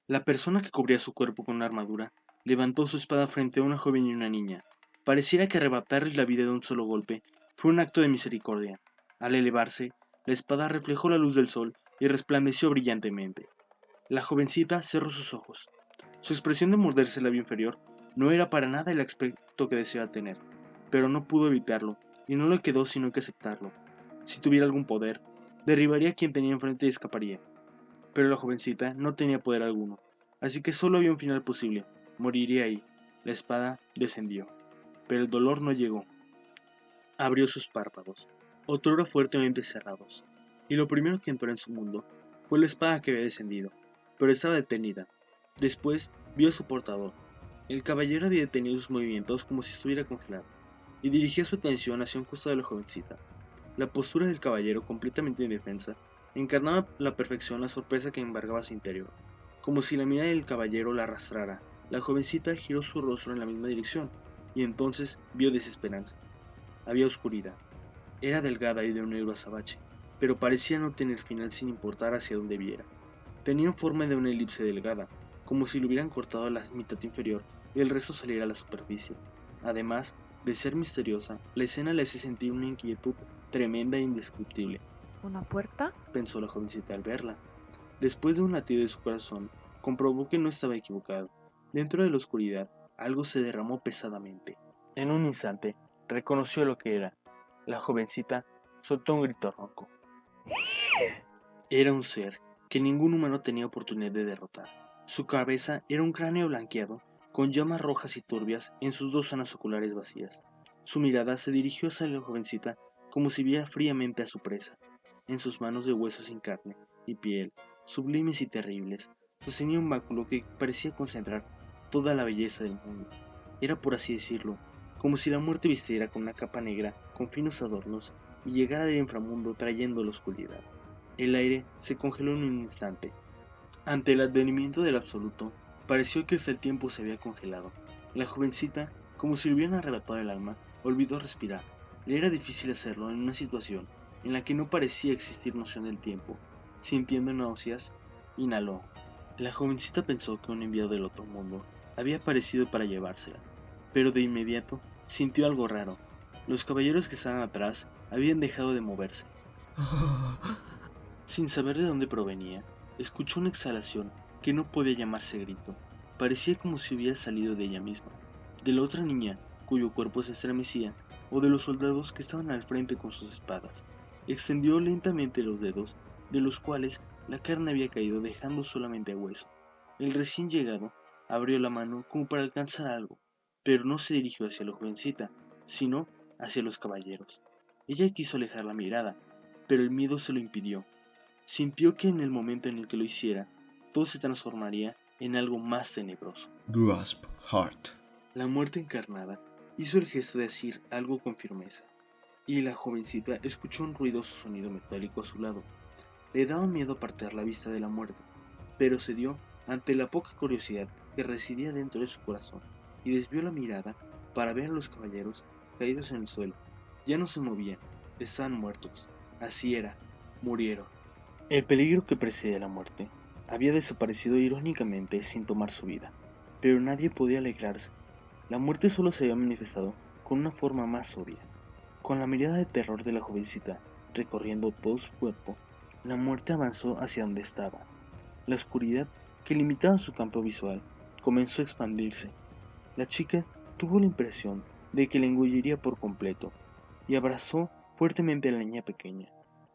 La persona que cubría su cuerpo con una armadura levantó su espada frente a una joven y una niña. Pareciera que arrebatarles la vida de un solo golpe fue un acto de misericordia. Al elevarse, la espada reflejó la luz del sol y resplandeció brillantemente. La jovencita cerró sus ojos. Su expresión de morderse el labio inferior no era para nada el aspecto que deseaba tener, pero no pudo evitarlo, y no le quedó sino que aceptarlo. Si tuviera algún poder, derribaría a quien tenía enfrente y escaparía. Pero la jovencita no tenía poder alguno, así que solo había un final posible: moriría ahí. La espada descendió, pero el dolor no llegó. Abrió sus párpados, otrora fuertemente cerrados, y lo primero que entró en su mundo fue la espada que había descendido, pero estaba detenida. Después vio a su portador. El caballero había detenido sus movimientos como si estuviera congelado, y dirigía su atención hacia un costado de la jovencita. La postura del caballero, completamente indefensa, encarnaba a la perfección la sorpresa que embargaba su interior. Como si la mirada del caballero la arrastrara, la jovencita giró su rostro en la misma dirección, y entonces vio desesperanza. Había oscuridad. Era delgada y de un negro azabache, pero parecía no tener final sin importar hacia dónde viera. Tenía forma de una elipse delgada, como si le hubieran cortado la mitad inferior y el resto saliera a la superficie. Además de ser misteriosa, la escena le hacía sentir una inquietud tremenda e indescriptible. ¿Una puerta? Pensó la jovencita al verla. Después de un latido de su corazón, comprobó que no estaba equivocado. Dentro de la oscuridad, algo se derramó pesadamente. En un instante, reconoció lo que era. La jovencita soltó un grito ronco. Era un ser que ningún humano tenía oportunidad de derrotar. Su cabeza era un cráneo blanqueado, con llamas rojas y turbias en sus dos zonas oculares vacías. Su mirada se dirigió hacia la jovencita como si viera fríamente a su presa. En sus manos de huesos sin carne y piel, sublimes y terribles, sostenía un báculo que parecía concentrar toda la belleza del mundo. Era, por así decirlo, como si la muerte vistiera con una capa negra con finos adornos y llegara del inframundo trayendo la oscuridad. El aire se congeló en un instante. Ante el advenimiento del absoluto, pareció que hasta el tiempo se había congelado. La jovencita, como si le hubieran arrebatado el alma, olvidó respirar. Le era difícil hacerlo en una situación en la que no parecía existir noción del tiempo. Sintiendo náuseas, inhaló. La jovencita pensó que un enviado del otro mundo había aparecido para llevársela, pero de inmediato sintió algo raro. Los caballeros que estaban atrás habían dejado de moverse. Sin saber de dónde provenía, escuchó una exhalación que no podía llamarse grito. Parecía como si hubiera salido de ella misma, de la otra niña cuyo cuerpo se estremecía, o de los soldados que estaban al frente con sus espadas. Extendió lentamente los dedos, de los cuales la carne había caído dejando solamente hueso. El recién llegado abrió la mano como para alcanzar algo, pero no se dirigió hacia la jovencita, sino hacia los caballeros. Ella quiso alejar la mirada, pero el miedo se lo impidió. Sintió que en el momento en el que lo hiciera, todo se transformaría en algo más tenebroso. Grasp Heart. La muerte encarnada hizo el gesto de decir algo con firmeza, y la jovencita escuchó un ruidoso sonido metálico a su lado. Le daba miedo apartar la vista de la muerte, pero cedió ante la poca curiosidad que residía dentro de su corazón, y desvió la mirada para ver a los caballeros caídos en el suelo. Ya no se movían, estaban muertos. Así era, murieron. El peligro que precede a la muerte había desaparecido irónicamente sin tomar su vida, pero nadie podía alegrarse. La muerte solo se había manifestado con una forma más obvia. Con la mirada de terror de la jovencita recorriendo todo su cuerpo, la muerte avanzó hacia donde estaba. La oscuridad que limitaba su campo visual comenzó a expandirse. La chica tuvo la impresión de que la engulliría por completo y abrazó fuertemente a la niña pequeña.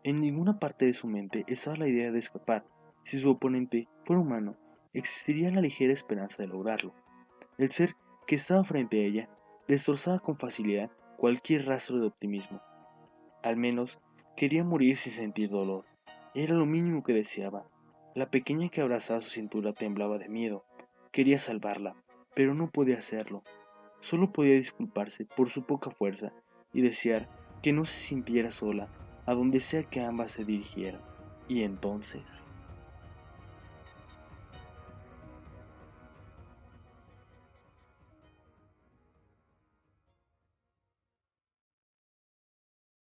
En ninguna parte de su mente estaba la idea de escapar. Si su oponente fuera humano, existiría la ligera esperanza de lograrlo. El ser que estaba frente a ella destrozaba con facilidad cualquier rastro de optimismo. Al menos quería morir sin sentir dolor. Era lo mínimo que deseaba. La pequeña que abrazaba su cintura temblaba de miedo. Quería salvarla, pero no podía hacerlo. Solo podía disculparse por su poca fuerza y desear que no se sintiera sola a donde sea que ambas se dirigieran. Y entonces...